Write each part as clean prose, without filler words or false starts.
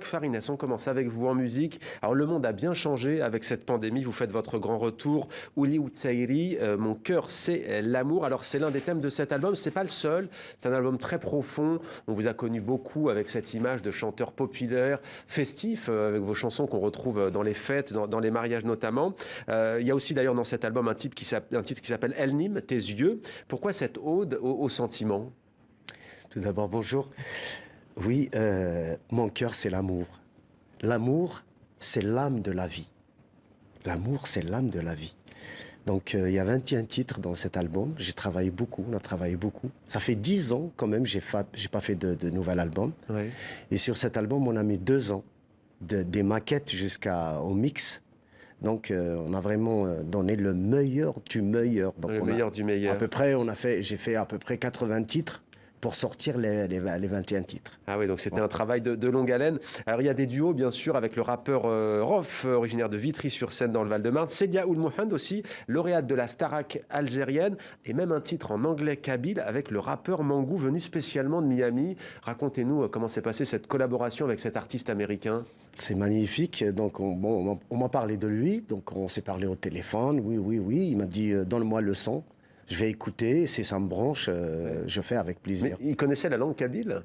Farines, on commence avec vous en musique. Alors le monde a bien changé avec cette pandémie. Vous faites votre grand retour. Ouli Outsairi, Mon cœur c'est l'amour. Alors c'est l'un des thèmes de cet album. C'est pas le seul. C'est un album très profond. On vous a connu beaucoup avec cette image de chanteur populaire, festif, avec vos chansons qu'on retrouve dans les fêtes, dans les mariages notamment. Il y a aussi d'ailleurs dans cet album un titre qui s'appelle El Nim, Tes yeux. Pourquoi cette ode au sentiment? Tout d'abord, bonjour. Oui, mon cœur, c'est l'amour. L'amour, c'est l'âme de la vie. L'amour, c'est l'âme de la vie. Donc, il y a 21 titres dans cet album. J'ai travaillé beaucoup, on a travaillé beaucoup. Ça fait 10 ans, quand même, j'ai pas fait de nouvel album. Oui. Et sur cet album, on a mis 2 ans, des maquettes jusqu'au mix. Donc, on a vraiment donné le meilleur du meilleur. Donc, Le meilleur du meilleur. À peu près, j'ai fait à peu près 80 titres pour sortir les 21 titres. Ah oui, donc c'était un travail de longue haleine. Alors il y a des duos, bien sûr, avec le rappeur Rof, originaire de Vitry-sur-Seine dans le Val-de-Marne. Célia Oulmohand aussi, lauréate de la Starac algérienne, et même un titre en anglais kabyle avec le rappeur Mangou, venu spécialement de Miami. Racontez-nous comment s'est passée cette collaboration avec cet artiste américain. C'est magnifique. Donc, on m'a parlé de lui. Donc, on s'est parlé au téléphone. Oui. Il m'a dit, donne-moi le son. Je vais écouter. Si ça me branche, je fais avec plaisir. Mais il connaissait la langue kabyle?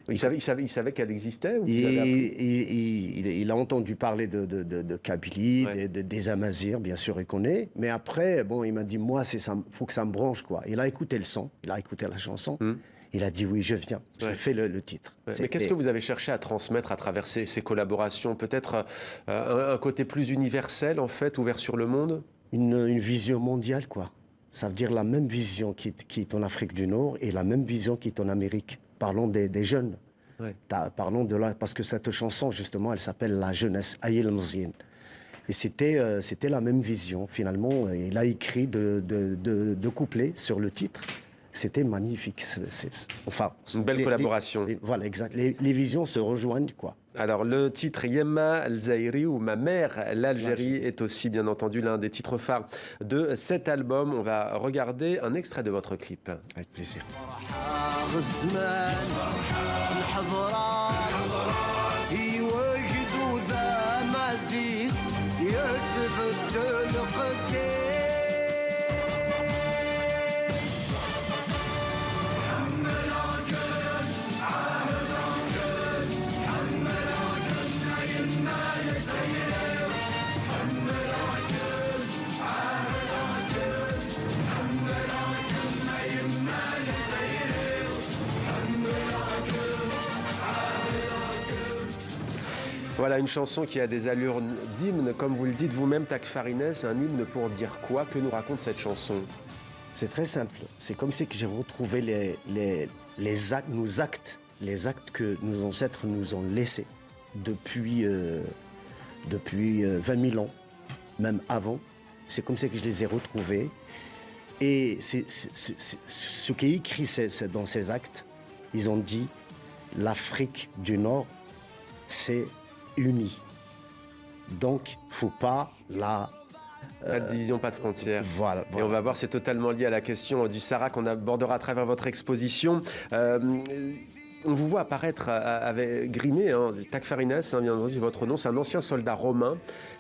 Il savait qu'elle existait ou il a entendu parler de Kabylie, ouais. des Amazirs, bien sûr, il connaît. Mais après, bon, il m'a dit, moi, faut que ça me branche, quoi. Il a écouté le son, il a écouté la chanson. Il a dit, oui, je viens. J'ai fait le titre. Ouais. Mais qu'est-ce que vous avez cherché à transmettre à travers ces collaborations? Peut-être un côté plus universel, en fait, ouvert sur le monde? Une vision mondiale, quoi. Ça veut dire la même vision qui est en Afrique du Nord et la même vision qui est en Amérique. Parlons des jeunes. Ouais. Parlons de là, parce que cette chanson, justement, elle s'appelle La jeunesse, Ayel Mzien. Et c'était la même vision, finalement. Il a écrit deux couplets sur le titre. C'était magnifique. Enfin, une belle collaboration. Voilà, exact. Les visions se rejoignent, quoi. Alors, le titre Yemma Al-Zaïri, ou Ma mère, l'Algérie, est aussi, bien entendu, l'un des titres phares de cet album. On va regarder un extrait de votre clip. Avec plaisir. Voilà une chanson qui a des allures d'hymne, comme vous le dites vous-même, Tak Farines. Un hymne pour dire quoi? Que nous raconte cette chanson? C'est très simple. C'est comme si j'ai retrouvé les actes que nos ancêtres nous ont laissés depuis 20 000 ans, même avant. C'est comme ça que je les ai retrouvés. Et ce qui est écrit dans ces actes, ils ont dit l'Afrique du Nord, c'est unie. Donc, faut pas la... Pas de division, pas de frontières. Voilà. Et on va voir, c'est totalement lié à la question du Sahara qu'on abordera à travers votre exposition. On vous voit apparaître avec grimé, Tak Farines, bien entendu, votre nom, c'est un ancien soldat romain.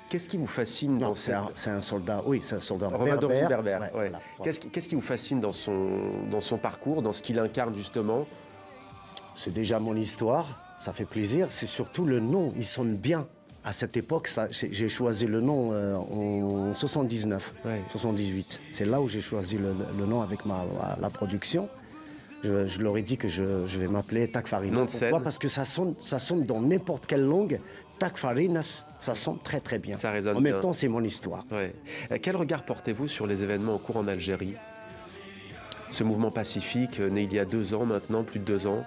Qu'est-ce qui vous fascine dans c'est un soldat, oui, c'est un soldat romain d'origine berbère. Ouais, ouais. Voilà. Qu'est-ce qui vous fascine dans son parcours, dans ce qu'il incarne justement? C'est déjà mon histoire, ça fait plaisir. C'est surtout le nom, il sonne bien. À cette époque, j'ai choisi le nom en 79, 78. C'est là où j'ai choisi le nom avec la production. Je leur ai dit que je vais m'appeler Tak Farines. Pourquoi? Parce que ça sonne dans n'importe quelle langue. Tak Farines, ça sonne très très bien. Ça résonne en même bien. temps, c'est mon histoire. Ouais. Quel regard portez-vous sur les événements en cours en Algérie? Ce mouvement pacifique, né il y a 2 ans maintenant, plus de 2 ans.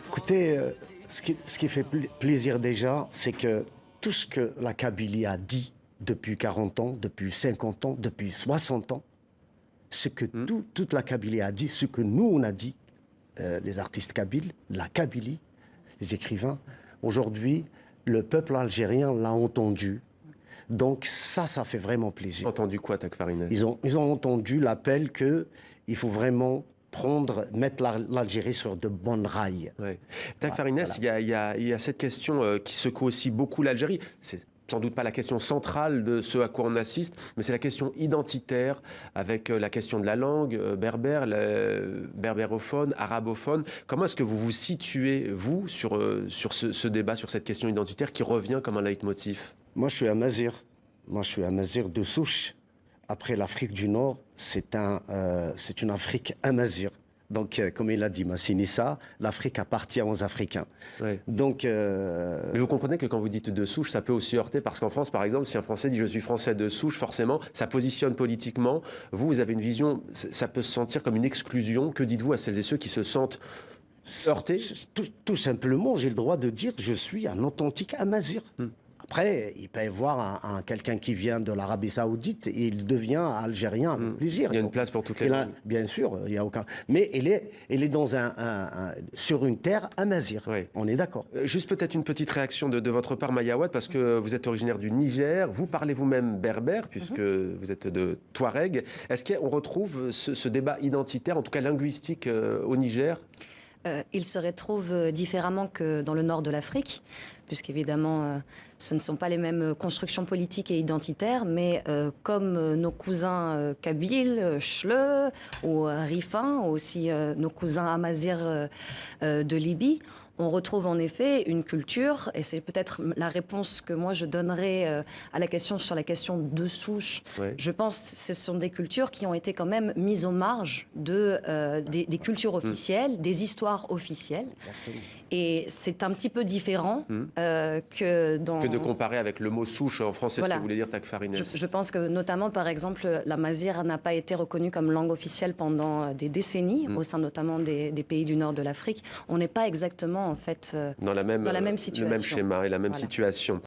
Écoutez, ce qui fait plaisir déjà, c'est que tout ce que la Kabylie a dit depuis 40 ans, depuis 50 ans, depuis 60 ans, ce que toute la Kabylie a dit, ce que nous on a dit, les artistes kabyles, la Kabylie, les écrivains, aujourd'hui, le peuple algérien l'a entendu. Donc ça fait vraiment plaisir. Entendu quoi, Tak Farines? Ils ont entendu l'appel qu'il faut vraiment mettre l'Algérie sur de bonnes rails. Ouais. Tak Farines, Voilà. il y a cette question qui secoue aussi beaucoup l'Algérie. C'est sans doute pas la question centrale de ce à quoi on assiste, mais c'est la question identitaire avec la question de la langue berbère, berbérophone, arabophone. Comment est-ce que vous vous situez, vous, sur ce débat, sur cette question identitaire qui revient comme un leitmotiv? Moi, je suis amazir. Moi, je suis amazir de souche. Après l'Afrique du Nord, c'est une Afrique amazir. Donc, comme il a dit Massinissa, l'Afrique appartient aux Africains. Ouais. Donc, mais vous comprenez que quand vous dites de souche, ça peut aussi heurter, parce qu'en France, par exemple, si un Français dit « je suis Français de souche », forcément, ça positionne politiquement. Vous, vous avez une vision, ça peut se sentir comme une exclusion. Que dites-vous à celles et ceux qui se sentent heurtés? tout simplement, j'ai le droit de dire je suis un authentique amazir. Après, il peut y avoir quelqu'un qui vient de l'Arabie Saoudite et il devient algérien avec plaisir. Il y a une place pour toutes les langues. Bien sûr, il n'y a aucun. Mais il est dans sur une terre amazir. Oui. On est d'accord. Juste peut-être une petite réaction de votre part, Mayawad, parce que vous êtes originaire du Niger, vous parlez vous-même berbère, puisque vous êtes de Touareg. Est-ce qu'on retrouve ce débat identitaire, en tout cas linguistique, au Niger? Il se retrouve différemment que dans le nord de l'Afrique, puisqu'évidemment, ce ne sont pas les mêmes constructions politiques et identitaires, mais comme nos cousins kabyles, Chleu ou Rifin, ou aussi nos cousins amazirs de Libye, on retrouve en effet une culture, et c'est peut-être la réponse que moi je donnerais à la question sur la question de souche. Ouais. Je pense que ce sont des cultures qui ont été quand même mises aux marges des cultures officielles, des histoires officielles. Et c'est un petit peu différent que dans... Que de comparer avec le mot souche en français, Voilà. ce que voulait dire Tak Farines. Je pense que notamment, par exemple, la mazir n'a pas été reconnue comme langue officielle pendant des décennies, au sein notamment des pays du nord de l'Afrique. On n'est pas exactement, en fait, Dans la même situation. Le même schéma et la même situation.